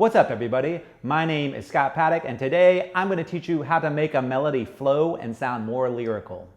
What's up everybody? My name is Scott Paddock and today I'm going to teach you how to make a melody flow and sound more lyrical.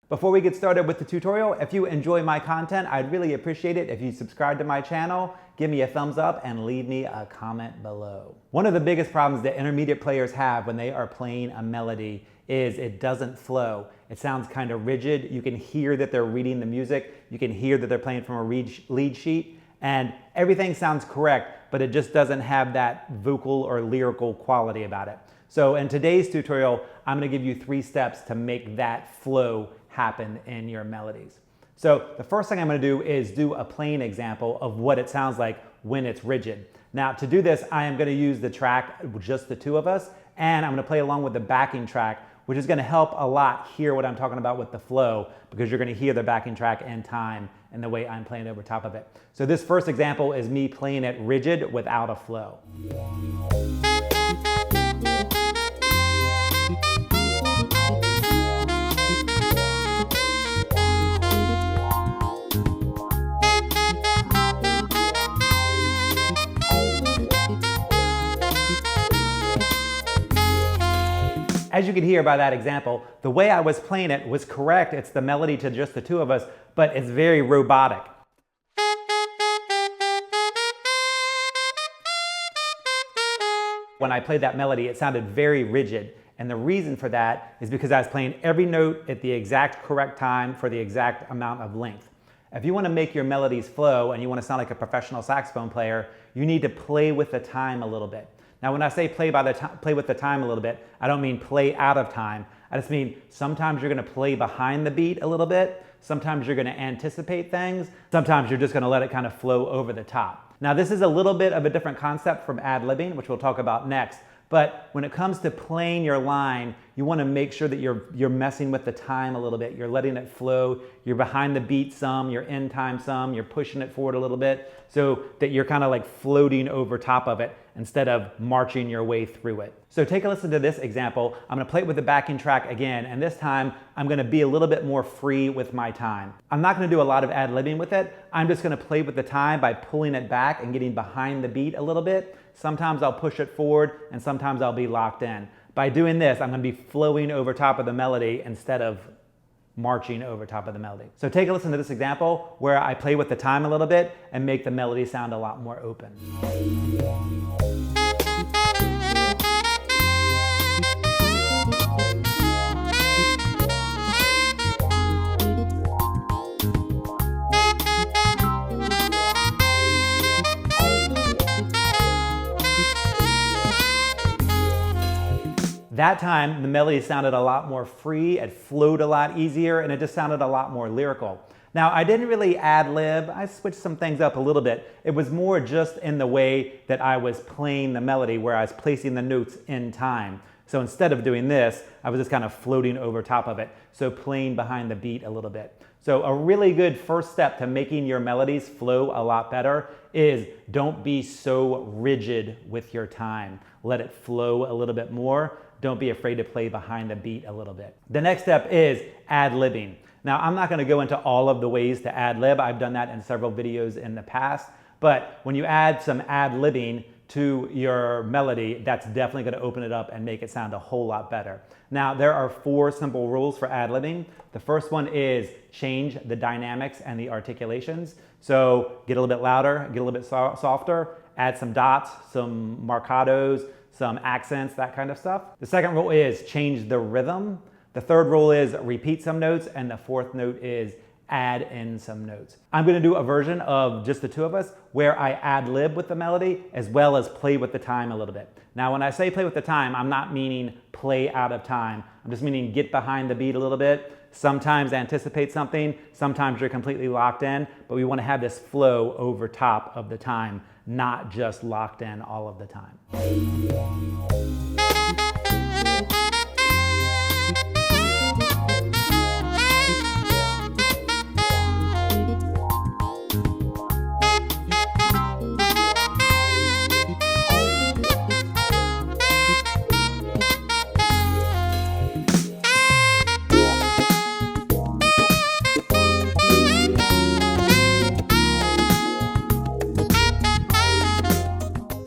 Before we get started with the tutorial, if you enjoy my content, I'd really appreciate it if you subscribe to my channel, give me a thumbs up, and leave me a comment below. One of the biggest problems that intermediate players have when they are playing a melody is it doesn't flow. It sounds kind of rigid. You can hear that they're reading the music. You can hear that they're playing from a lead sheet, and everything sounds correct, but it just doesn't have that vocal or lyrical quality about it. So in today's tutorial, I'm going to give you 3 steps to make that flow happen in your melodies. So the first thing I'm going to do is do a plain example of what it sounds like when it's rigid. Now to do this, I am going to use the track, just the two of us, and I'm going to play along with the backing track, which is going to help a lot hear what I'm talking about with the flow, because you're going to hear the backing track in time and the way I'm playing over top of it. So this first example is me playing it rigid without a flow. As you can hear by that example, the way I was playing it was correct. It's the melody to just the two of us, but it's very robotic. When I played that melody, it sounded very rigid. And the reason for that is because I was playing every note at the exact correct time for the exact amount of length. If you want to make your melodies flow and you want to sound like a professional saxophone player, you need to play with the time a little bit. Now, when I say play with the time a little bit, I don't mean play out of time. I just mean sometimes you're going to play behind the beat a little bit. Sometimes you're going to anticipate things. Sometimes you're just going to let it kind of flow over the top. Now, this is a little bit of a different concept from ad-libbing, which we'll talk about next. But when it comes to playing your line, you want to make sure that you're messing with the time a little bit. You're letting it flow. You're behind the beat some, you're in time some, you're pushing it forward a little bit so that you're kind of like floating over top of it instead of marching your way through it. So take a listen to this example. I'm going to play it with the backing track again, and this time I'm going to be a little bit more free with my time. I'm not going to do a lot of ad-libbing with it. I'm just going to play with the time by pulling it back and getting behind the beat a little bit. Sometimes I'll push it forward and sometimes I'll be locked in. By doing this, I'm going to be flowing over top of the melody instead of marching over top of the melody. So take a listen to this example where I play with the time a little bit and make the melody sound a lot more open. That time, the melody sounded a lot more free, it flowed a lot easier, and it just sounded a lot more lyrical. Now, I didn't really ad-lib, I switched some things up a little bit. It was more just in the way that I was playing the melody, where I was placing the notes in time. So instead of doing this, I was just kind of floating over top of it, so playing behind the beat a little bit. So a really good first step to making your melodies flow a lot better is don't be so rigid with your time. Let it flow a little bit more. Don't be afraid to play behind the beat a little bit. The next step is ad-libbing. Now, I'm not going to go into all of the ways to ad-lib. I've done that in several videos in the past. But when you add some ad-libbing to your melody, that's definitely going to open it up and make it sound a whole lot better. Now, there are 4 simple rules for ad-libbing. The first one is change the dynamics and the articulations. So get a little bit louder, get a little bit softer, add some dots, some marcatos, some accents, that kind of stuff. The second rule is change the rhythm. The third rule is repeat some notes, and the fourth note is add in some notes. I'm going to do a version of just the two of us where I ad-lib with the melody as well as play with the time a little bit. Now, when I say play with the time, I'm not meaning play out of time. I'm just meaning get behind the beat a little bit. Sometimes anticipate something, sometimes you're completely locked in, but we want to have this flow over top of the time, not just locked in all of the time.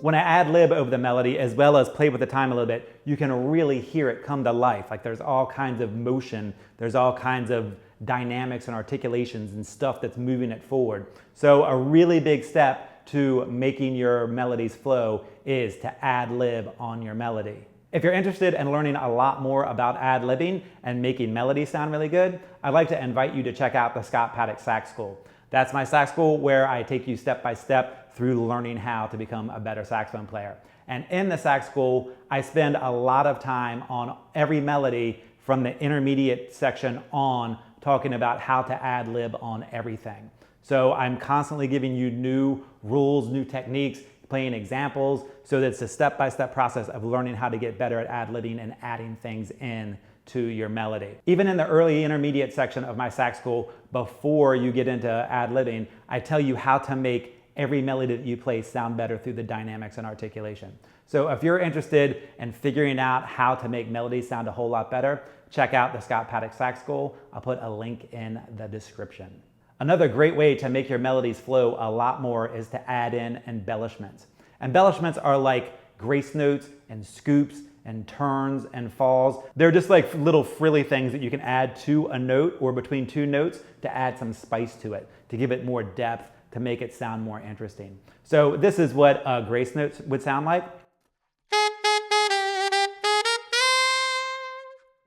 when I ad lib over the melody as well as play with the time a little bit, you can really hear it come to life. Like there's all kinds of motion, there's all kinds of dynamics and articulations and stuff that's moving it forward. So a really big step to making your melodies flow is to ad lib on your melody. If you're interested in learning a lot more about ad-libbing and making melodies sound really good, I'd like to invite you to check out the Scott Paddock Sax School. That's my sax school where I take you step by step through learning how to become a better saxophone player. And in the sax school, I spend a lot of time on every melody from the intermediate section on, talking about how to ad-lib on everything. So I'm constantly giving you new rules, new techniques, playing examples, so that it's a step-by-step process of learning how to get better at ad-libbing and adding things in to your melody. Even in the early intermediate section of my sax school, before you get into ad-libbing, I tell you how to make every melody that you play sound better through the dynamics and articulation. So if you're interested in figuring out how to make melodies sound a whole lot better, check out the Scott Paddock Sax School. I'll put a link in the description. Another great way to make your melodies flow a lot more is to add in embellishments. Embellishments are like grace notes and scoops and turns and falls. They're just like little frilly things that you can add to a note or between two notes to add some spice to it, to give it more depth, to make it sound more interesting. So this is what a grace note would sound like.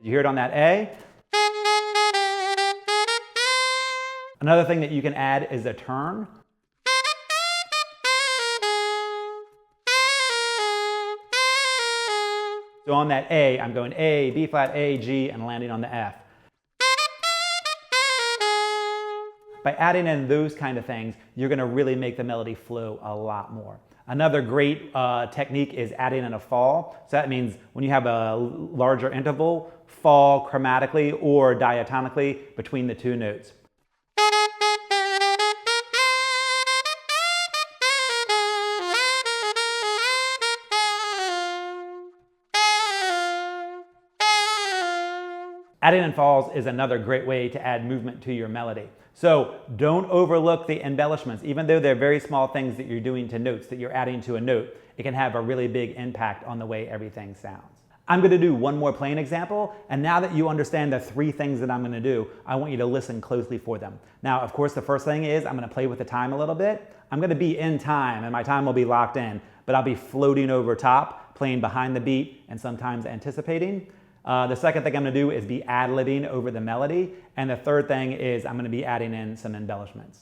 You hear it on that A. Another thing that you can add is a turn. So on that A, I'm going A, B flat, A, G, and landing on the F. By adding in those kind of things, you're going to really make the melody flow a lot more. Another great technique is adding in a fall. So that means when you have a larger interval, fall chromatically or diatonically between the two notes. Adding in falls is another great way to add movement to your melody. So don't overlook the embellishments. Even though they're very small things that you're doing to notes, that you're adding to a note, it can have a really big impact on the way everything sounds. I'm going to do one more playing example, and now that you understand the three things that I'm going to do, I want you to listen closely for them. Now, of course, the first thing is I'm going to play with the time a little bit. I'm going to be in time, and my time will be locked in, but I'll be floating over top, playing behind the beat, and sometimes anticipating. The second thing I'm going to do is be ad-libbing over the melody. And the third thing is I'm going to be adding in some embellishments.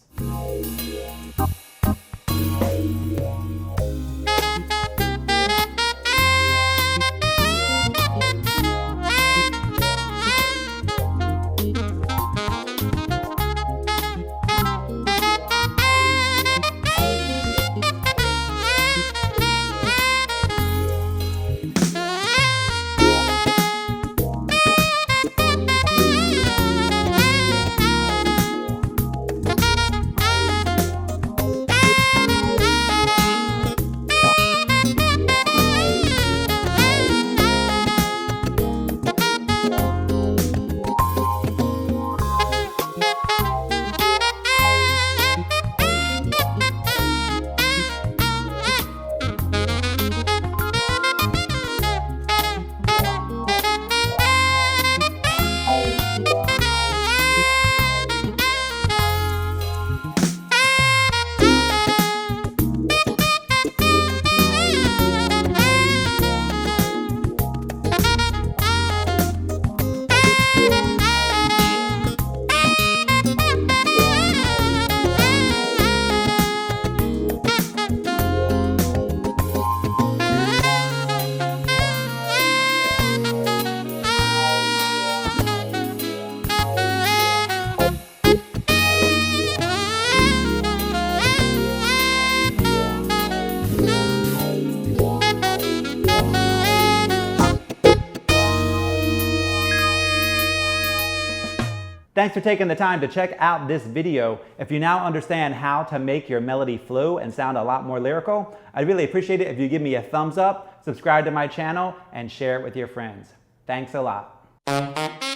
Thanks for taking the time to check out this video. If you now understand how to make your melody flow and sound a lot more lyrical, I'd really appreciate it if you give me a thumbs up, subscribe to my channel, and share it with your friends. Thanks a lot.